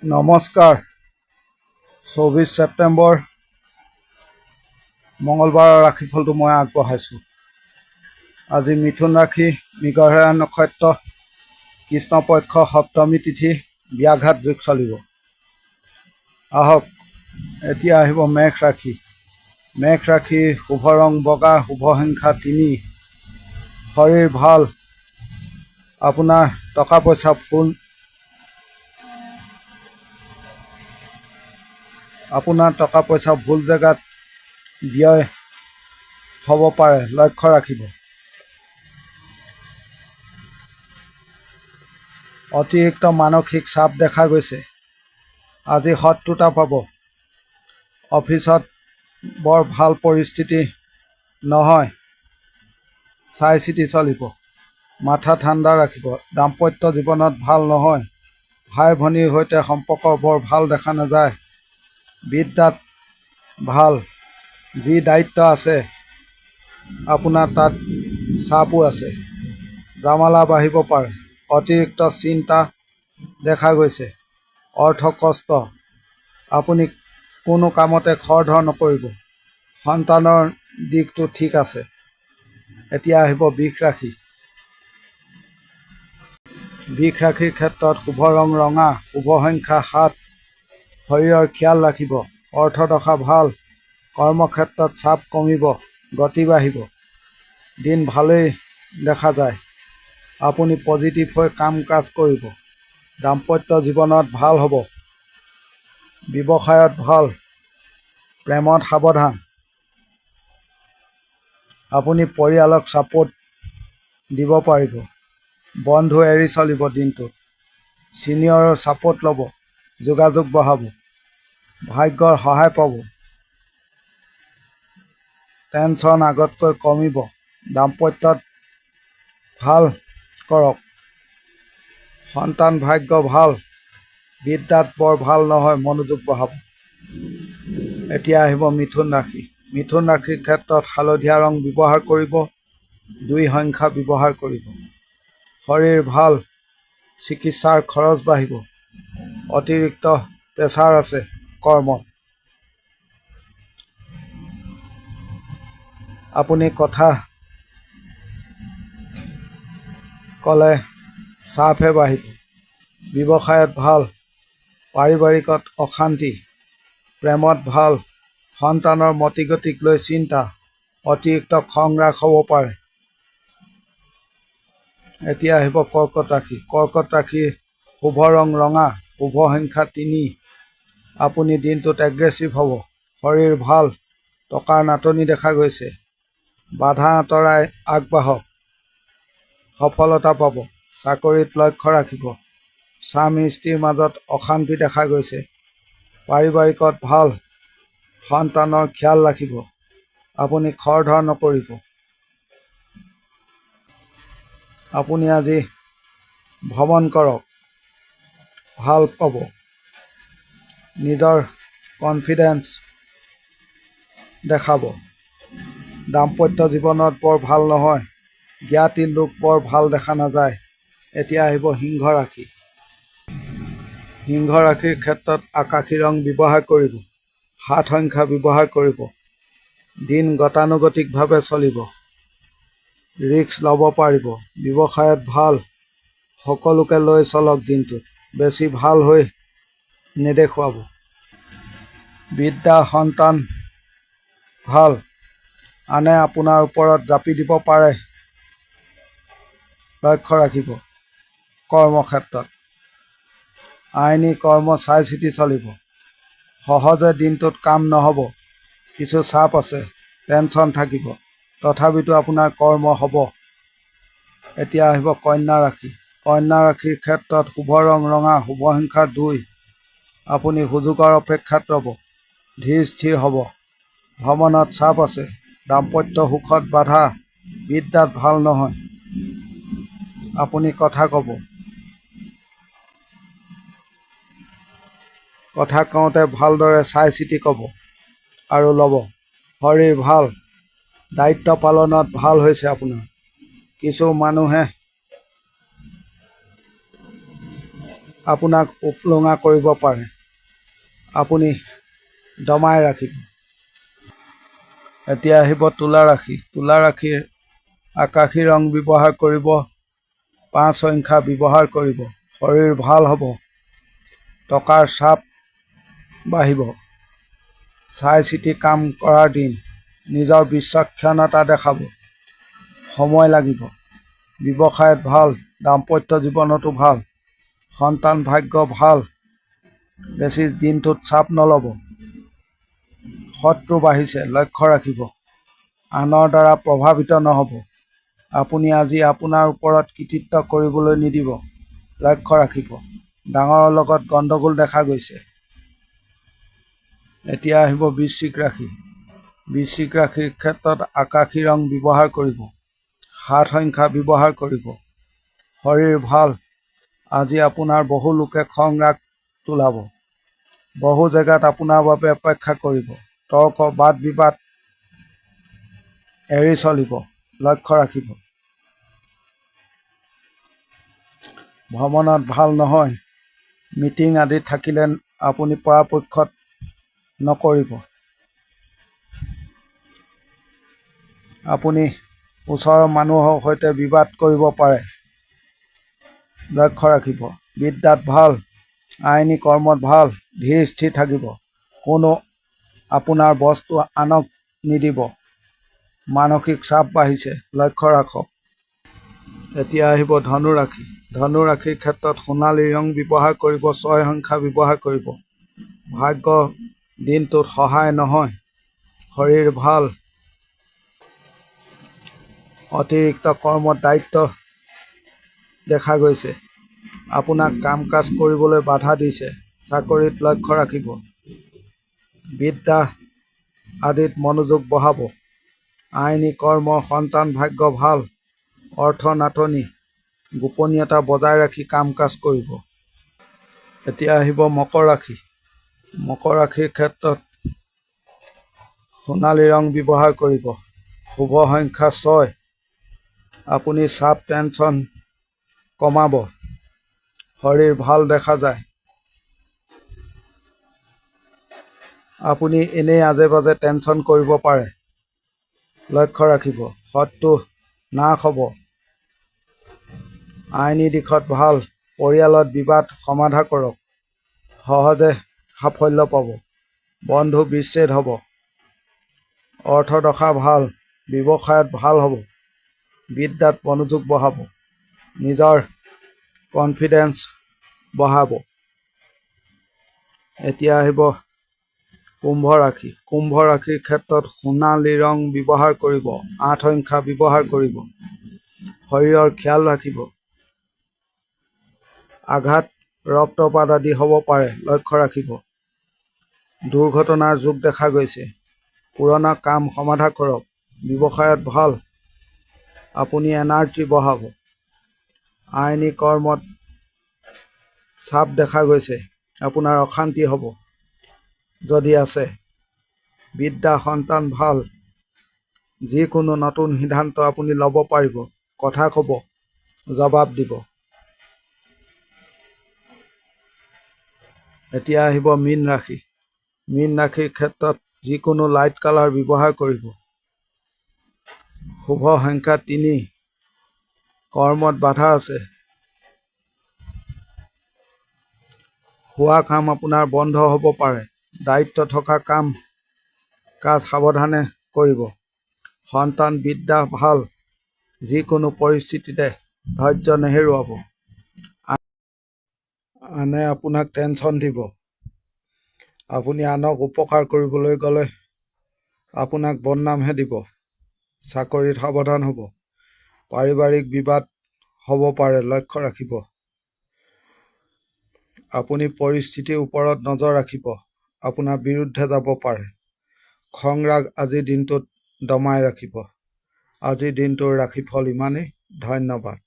নমস্কাৰ। 24 ছেপ্টেম্বৰ মঙলবাৰৰ ৰাশিফলটো মই আগবঢ়াইছোঁ। আজি মিথুন ৰাশি, মৃগশিৰা নক্ষত্ৰ, কৃষ্ণপক্ষ সপ্তমী তিথি, ব্যাঘাত যোগ চলিব। আহক এতিয়া আহিব মেঘ ৰাশি। মেঘ ৰাশিৰ শুভ ৰং বগা, শুভ সংখ্যা 3। শৰীৰ ভাল। আপোনাৰ টকা পইচা ফুল। আপোনাৰ টকা পইচা ভুল জেগাত ব্যয় হ'ব পাৰে, লক্ষ্য ৰাখিব। অতিৰিক্ত মানসিক চাপ দেখা গৈছে। আজি শত্ৰুতা পাব। অফিচত বৰ ভাল পৰিস্থিতি নহয়, চাই চিতি চলিব। মাথা ঠাণ্ডা ৰাখিব। দাম্পত্য জীৱনত ভাল নহয়। ভাই ভনীৰ সৈতে সম্পৰ্ক বৰ ভাল দেখা নাযায়। বিদ্যাত ভাল। যি দায়িত্ব আছে আপোনাৰ তাত চাপো আছে, জামালা বাঢ়িব পাৰে। অতিৰিক্ত চিন্তা দেখা গৈছে। অৰ্থ কষ্ট। আপুনি কোনো কামতে খৰধৰ নকৰিব। সন্তানৰ দিশটো ঠিক আছে। এতিয়া আহিব বৃষ ৰাশি। বৃষ ৰাশিৰ ক্ষেত্ৰত শুভ ৰং ৰঙা, শুভ সংখ্যা 7। শৰীৰৰ খিয়াল ৰাখিব। অৰ্থদশা ভাল। কৰ্মক্ষেত্ৰত চাপ কমিব, গতি বাঢ়িব। দিন ভালেই দেখা যায়। আপুনি পজিটিভ হৈ কাম কাজ কৰিব। দাম্পত্য জীৱনত ভাল হ'ব। ব্যৱসায়ত ভাল। প্ৰেমত সাৱধান। আপুনি পৰিয়ালক ছাপোৰ্ট দিব পাৰিব। বন্ধু এৰি চলিব দিনটোত। ছিনিয়ৰৰ ছাপোৰ্ট ল'ব। যোগাযোগ বঢ়াব। ভাগ্যৰ সহায় পাব। টেনচন আগতকৈ কমিব। দাম্পত্যত ভাল কৰক। সন্তান ভাগ্য ভাল। বিদ্যাত বৰ ভাল নহয়, মনোযোগ বঢ়াব। এতিয়া আহিব মিথুন ৰাশি। মিথুন ৰাশিৰ ক্ষেত্ৰত হালধীয়া ৰং ব্যৱহাৰ কৰিব। 2 সংখ্যা ব্যৱহাৰ কৰিব। শৰীৰ ভাল। চিকিৎসাৰ খৰচ বাঢ়িব। অতিৰিক্ত প্ৰেছাৰ আছে কৰ্মত। আপুনি কথা ক'লে চাপহে বাঢ়িব। ব্যৱসায়ত ভাল। পাৰিবাৰিকত অশান্তি। প্ৰেমত ভাল। সন্তানৰ মতিগতিক লৈ চিন্তা। অতিৰিক্ত খং ৰাগ হ'ব পাৰে। এতিয়া আহিব কৰ্কট ৰাশি। কৰ্কট ৰাশিৰ শুভ ৰং ৰঙা, শুভ সংখ্যা 3। আপুনি দিনটোত এগ্ৰেছিভ হ'ব। শৰীৰ ভাল। টকাৰ নাটনি দেখা গৈছে। বাধা আঁতৰাই আগবাঢ়ক। সফলতা পাব। চাকৰিত লক্ষ্য ৰাখিব। স্বামী স্ত্ৰীৰ মাজত অশান্তি দেখা গৈছে। পাৰিবাৰিকত ভাল। সন্তানৰ খিয়াল ৰাখিব। আপুনি খৰধৰ নকৰিব। আপুনি আজি ভ্ৰমণ কৰক, ভাল পাব। নিজৰ কনফিডেন্স দেখাব। দাম্পত্য জীৱনত বৰ ভাল নহয়। জ্ঞাতি লোক বৰ ভাল দেখা নাযায়। এতিয়া আহিব সিংহ ৰাশি। সিংহ ৰাশিৰ ক্ষেত্ৰত আকাশী ৰং ব্যৱহাৰ কৰিব। 7 সংখ্যা ব্যৱহাৰ কৰিব। দিন গতানুগতিকভাৱে চলিব। ৰিস্ক ল'ব পাৰিব। ব্যৱসায়ত ভাল। সকলোকে লৈ চলক দিনটোত। বেছি ভাল হৈ নেদেখুৱাব। বিদ্যা সন্তান ভাল। আনে আপোনাৰ ওপৰত জাপি দিব পাৰে, লক্ষ্য ৰাখিব। কৰ্মক্ষেত্ৰত আইনী কৰ্ম চাই চিতি চলিব। সহজে দিনটোত কাম নহ'ব। কিছু চাপ আছে, টেনচন থাকিব। তথাপিতো আপোনাৰ কৰ্ম হ'ব। এতিয়া আহিব কন্যা ৰাশি। কন্যা ৰাশিৰ ক্ষেত্ৰত শুভ ৰং ৰঙা, শুভ সংখ্যা 2। আপুনি সুযোগৰ অপেক্ষাত ৰ'ব। ধীৰ স্থিৰ হ'ব। ভ্ৰমণত চাপ আছে। দাম্পত্য সুখত বাধা। বিদ্যাত ভাল নহয়। আপুনি কথা ক'ব। কথা কওঁতে ভালদৰে চাই চিতি ক'ব আৰু ল'ব। শৰীৰ ভাল। দায়িত্ব পালনত ভাল হৈছে আপোনাৰ। কিছু মানুহে আপোনাক উপলুঙা কৰিব পাৰে। আপুনি দমাই ৰাখিব। এতিয়া আহিব তুলা ৰাশি। তুলা ৰাশিৰ আকাশী ৰং ব্যৱহাৰ কৰিব, 5 সংখ্যা ব্যৱহাৰ কৰিব। শৰীৰ ভাল হ'ব, টকাৰ চাপ বাঢ়িব। চাই চিতি কাম কৰাৰ দিন। নিজৰ বিচক্ষণতা দেখাব, সময় লাগিব। ব্যৱসায়ত ভাল, দাম্পত্য জীৱনতো ভাল। সন্তান ভাগ্য ভাল। বেছি দিনটোত চাপ নল'ব। শত্ৰু বাঢ়িছে, লক্ষ্য ৰাখিব। আনৰ দ্বাৰা প্ৰভাৱিত নহ'ব। আপুনি আজি আপোনাৰ ওপৰত কৃতিত্ব কৰিবলৈ নিদিব, লক্ষ্য ৰাখিব। ডাঙৰৰ লগত গণ্ডগোল দেখা গৈছে। এতিয়া আহিব বৃশ্চিক ৰাশি। বৃশ্চিক ৰাশিৰ ক্ষেত্ৰত আকাশী ৰং ব্যৱহাৰ কৰিব, 7 সংখ্যা ব্যৱহাৰ কৰিব। শৰীৰ ভাল। আজি আপোনাৰ বহু লোকে খং ৰাগ তোলাব। বহু জেগাত আপোনাৰ বাবে অপেক্ষা কৰিব। তৰ্ক বাদ বিবাদ এৰি চলিব, লক্ষ্য ৰাখিব। ভ্ৰমণত ভাল নহয়। মিটিং আদি থাকিলে আপুনি পৰাপক্ষত নকৰিব। আপুনি ওচৰৰ মানুহৰ সৈতে বিবাদ কৰিব পাৰে, লক্ষ্য ৰাখিব। বিদ্যাত ভাল, আইনী কৰ্মত ভাল, ধীৰ স্থিৰ থাকিব। কোনো আপোনাৰ বস্তু আনক নিদিব। মানসিক চাপ বাঢ়িছে, লক্ষ্য ৰাখক। এতিয়া আহিব ধনু ৰাশি। ধনু ৰাশিৰ ক্ষেত্ৰত সোণালী ৰং ব্যৱহাৰ কৰিব, 6 সংখ্যা ব্যৱহাৰ কৰিব। ভাগ্য দিনটোত সহায় নহয়। শৰীৰ ভাল। অতিৰিক্ত কৰ্মত দায়িত্ব দেখা গৈছে। আপোনাক কাম কাজ কৰিবলৈ বাধা দিছে। চাকৰিত লক্ষ্য ৰাখিব। বিদ্যা আদিত মনোযোগ বঢ়াব। আইনী কৰ্ম, সন্তান ভাগ্য ভাল। অৰ্থ নাটনি। গোপনীয়তা বজাই ৰাখি কাম কাজ কৰিব। এতিয়া আহিব মকৰ ৰাশি। মকৰ ৰাশিৰ ক্ষেত্ৰত সোণালী ৰং ব্যৱহাৰ কৰিব, শুভ সংখ্যা 6। আপুনি চাপ টেনচন কমাব। শৰীৰ ভাল দেখা যায়। আপুনি এনেই আজে বাজে টেনচন কৰিব পাৰে, লক্ষ্য ৰাখিব। শত্ৰু নাশ হ'ব। আইনী দিশত ভাল। পৰিয়ালত বিবাদ সমাধা কৰক। সহজে সাফল্য পাব। বন্ধু বিচ্ছেদ হ'ব। অৰ্থদশা ভাল। ব্যৱসায়ত ভাল হ'ব। বিদ্যাত মনোযোগ বঢ়াব। নিজৰ কনফিডেন্স বঢ়াব। এতিয়া আহিব কুম্ভ ৰাশি। কুম্ভ ৰাশিৰ ক্ষেত্ৰত সোণালী ৰং ব্যৱহাৰ কৰিব, 8 সংখ্যা ব্যৱহাৰ কৰিব। শৰীৰৰ খিয়াল ৰাখিব। আঘাত, ৰক্তপাত আদি হ'ব পাৰে, লক্ষ্য ৰাখিব। দুৰ্ঘটনাৰ যোগ দেখা গৈছে। পুৰণা কাম সমাধা কৰক। ব্যৱসায়ত ভাল। আপুনি এনাৰ্জি বঢ়াব। আইনী কৰ্মত চাপ দেখা গৈছে। আপোনাৰ অশান্তি হ'ব যদি আছে। বিদ্যা, সন্তান ভাল। যিকোনো নতুন সিদ্ধান্ত আপুনি ল'ব পাৰিব। কথা ক'ব, জবাব দিব। এতিয়া আহিব মীন ৰাশি। মীন ৰাশিৰ ক্ষেত্ৰত যিকোনো লাইট কালাৰ ব্যৱহাৰ কৰিব। শুভ সংখ্যা 3। কৰ্মত বাধা আছে। হোৱা কাম আপোনাৰ বন্ধ হ'ব পাৰে। দায়িত্ব থকা কাম কাজ সাৱধানে কৰিব। সন্তান বিদ্যা ভাল। যিকোনো পৰিস্থিতিতে ধৈৰ্য নেহেৰুৱাব। আনে আপোনাক টেনচন দিব। আপুনি আনক উপকাৰ কৰিবলৈ গ'লে আপোনাক বদনামহে দিব। চাকৰিত সাৱধান হ'ব। পাৰিবাৰিক বিবাদ হ'ব পাৰে, লক্ষ্য ৰাখিব। আপুনি পৰিস্থিতিৰ ওপৰত নজৰ ৰাখিব। আপোনাৰ বিৰুদ্ধে যাব পাৰে। খং ৰাগ আজিৰ দিনটোত দমাই ৰাখিব। আজিৰ দিনটোৰ ৰাশিফল ইমানেই। ধন্যবাদ।